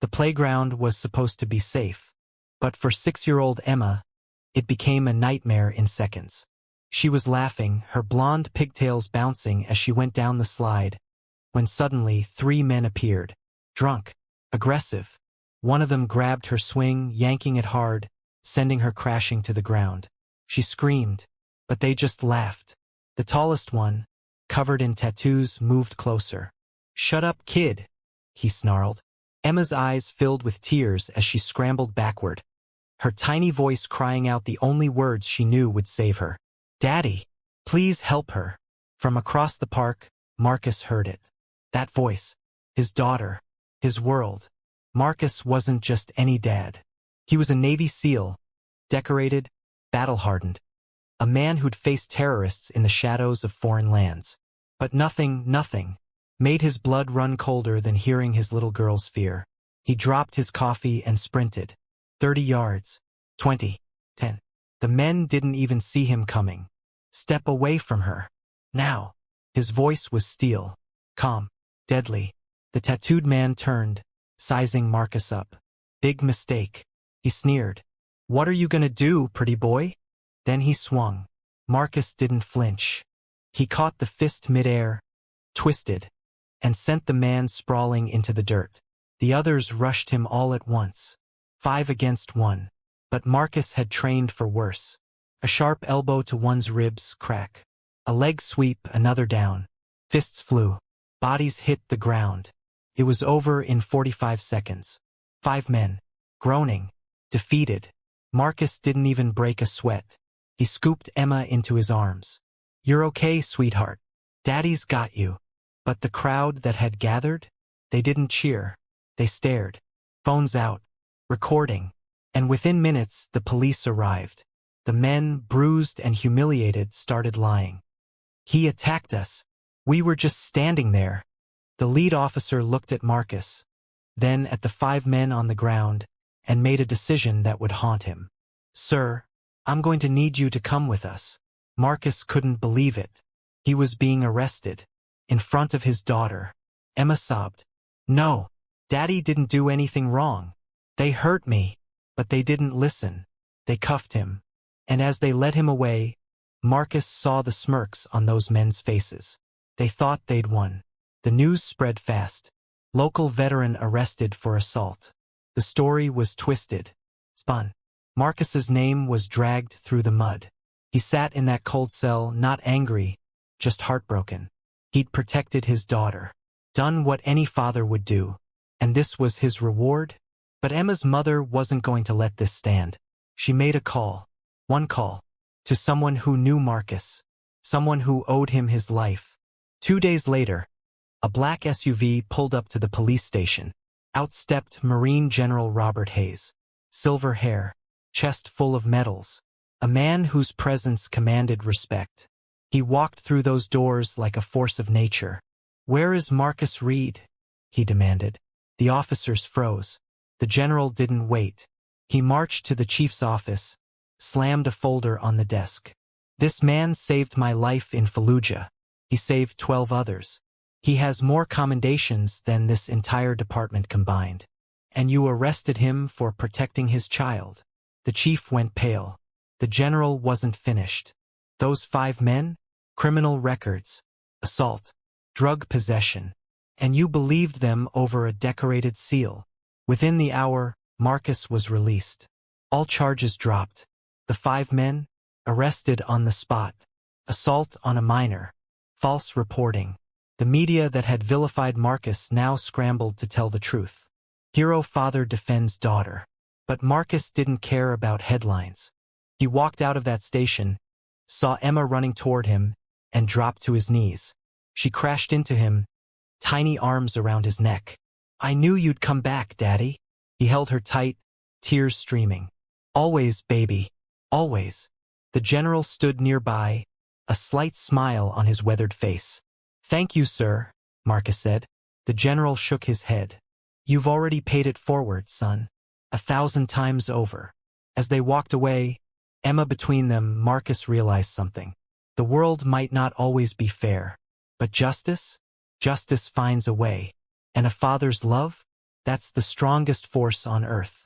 The playground was supposed to be safe, but for 6-year-old Emma, it became a nightmare in seconds. She was laughing, her blonde pigtails bouncing as she went down the slide, when suddenly 3 men appeared. Drunk, aggressive. One of them grabbed her swing, yanking it hard, sending her crashing to the ground. She screamed, but they just laughed. The tallest one, covered in tattoos, moved closer. "Shut up, kid," he snarled. Emma's eyes filled with tears as she scrambled backward, her tiny voice crying out the only words she knew would save her. "Daddy, please help her." From across the park, Marcus heard it. That voice, his daughter, his world. Marcus wasn't just any dad. He was a Navy SEAL, decorated, battle-hardened, a man who'd faced terrorists in the shadows of foreign lands. But nothing made his blood run colder than hearing his little girl's fear. He dropped his coffee and sprinted. 30 yards. 20. 10. The men didn't even see him coming. "Step away from her. Now." His voice was steel, calm, deadly. The tattooed man turned, sizing Marcus up. "Big mistake." He sneered. "What are you gonna do, pretty boy?" Then he swung. Marcus didn't flinch. He caught the fist midair, twisted, and sent the man sprawling into the dirt. The others rushed him all at once. 5 against 1. But Marcus had trained for worse. A sharp elbow to one's ribs, crack. A leg sweep, another down. Fists flew. Bodies hit the ground. It was over in 45 seconds. 5 men, groaning, defeated. Marcus didn't even break a sweat. He scooped Emma into his arms. "You're okay, sweetheart. Daddy's got you." But the crowd that had gathered? They didn't cheer. They stared. Phones out. Recording. And within minutes, the police arrived. The men, bruised and humiliated, started lying. "He attacked us. We were just standing there." The lead officer looked at Marcus, then at the 5 men on the ground, and made a decision that would haunt him. "Sir, I'm going to need you to come with us." Marcus couldn't believe it. He was being arrested. In front of his daughter. Emma sobbed. "No, Daddy didn't do anything wrong. They hurt me." But they didn't listen. They cuffed him. And as they led him away, Marcus saw the smirks on those men's faces. They thought they'd won. The news spread fast. Local veteran arrested for assault. The story was twisted, spun. Marcus's name was dragged through the mud. He sat in that cold cell, not angry, just heartbroken. He'd protected his daughter, done what any father would do, and this was his reward? But Emma's mother wasn't going to let this stand. She made a call, one call, to someone who knew Marcus, someone who owed him his life. 2 days later, a black SUV pulled up to the police station. Out stepped Marine General Robert Hayes. Silver hair, chest full of medals, a man whose presence commanded respect. He walked through those doors like a force of nature. "Where is Marcus Reed?" he demanded. The officers froze. The general didn't wait. He marched to the chief's office, slammed a folder on the desk. "This man saved my life in Fallujah. He saved 12 others. He has more commendations than this entire department combined. And you arrested him for protecting his child." The chief went pale. The general wasn't finished. Those 5 men? Criminal records, assault, drug possession. And you believed them over a decorated SEAL. Within the hour, Marcus was released. All charges dropped. The 5 men, arrested on the spot. Assault on a minor. False reporting. The media that had vilified Marcus now scrambled to tell the truth. Hero father defends daughter. But Marcus didn't care about headlines. He walked out of that station, saw Emma running toward him, and dropped to his knees. She crashed into him, tiny arms around his neck. "I knew you'd come back, Daddy." He held her tight, tears streaming. "Always, baby. Always." The general stood nearby, a slight smile on his weathered face. "Thank you, sir," Marcus said. The general shook his head. "You've already paid it forward, son. 1,000 times over." As they walked away, Emma between them, Marcus realized something. The world might not always be fair, but justice? Justice finds a way. And a father's love? That's the strongest force on Earth.